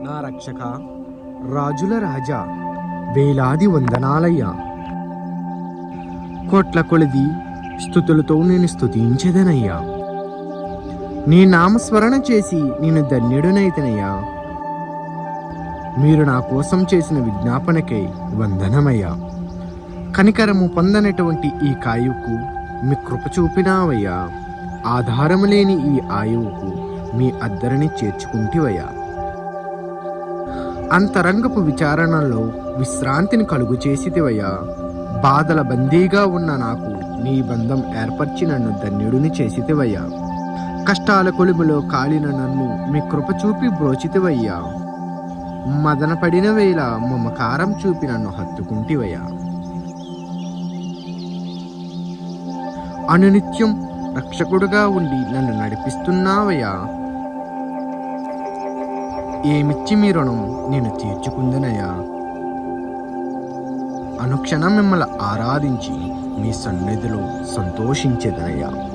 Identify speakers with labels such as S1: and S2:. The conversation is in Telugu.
S1: నా రక్షక, రాజుల రాజా, వేలాది వందనాలయ్యా. కోట్ల కొలది స్తుతులతో నేను స్తుతించెదనయ్యా. నీ నామస్మరణ చేసి నేను ధన్యుడనైతనయ్యా. మీరు నా కోసం చేసిన విజ్ఞాపనకై వందనమయ్యా. కనికరము పొందనటువంటి ఈ కాయువుకు మీ కృప చూపినావయ్యా. ఆధారము లేని ఈ ఆయువుకు మీ అద్దరిని చేర్చుకుంటివయ్యా. అంతరంగపు విచారణలో విశ్రాంతిని కలుగు చేసితివయ్యా. బాధల బందీగా ఉన్న నాకు నీ బంధం ఏర్పరిచి నన్ను ధన్యుడిని చేసితివయ్యా. కష్టాల కొలుములో కాలిన నన్ను మీ కృప చూపి బ్రోచితివయ్యా. మదన పడిన వేళ మమకారం చూపి నన్ను హత్తుకుంటివయ్యా. అనునిత్యం రక్షకుడుగా ఉండి నన్ను నడిపిస్తున్నావయ్యా. ఏమిచ్చి మీ రుణం నేను తీర్చుకుందనయ్యా. అనుక్షణం మిమ్మల్ని ఆరాధించి మీ సన్నిధిలో సంతోషించేదనయ్యా.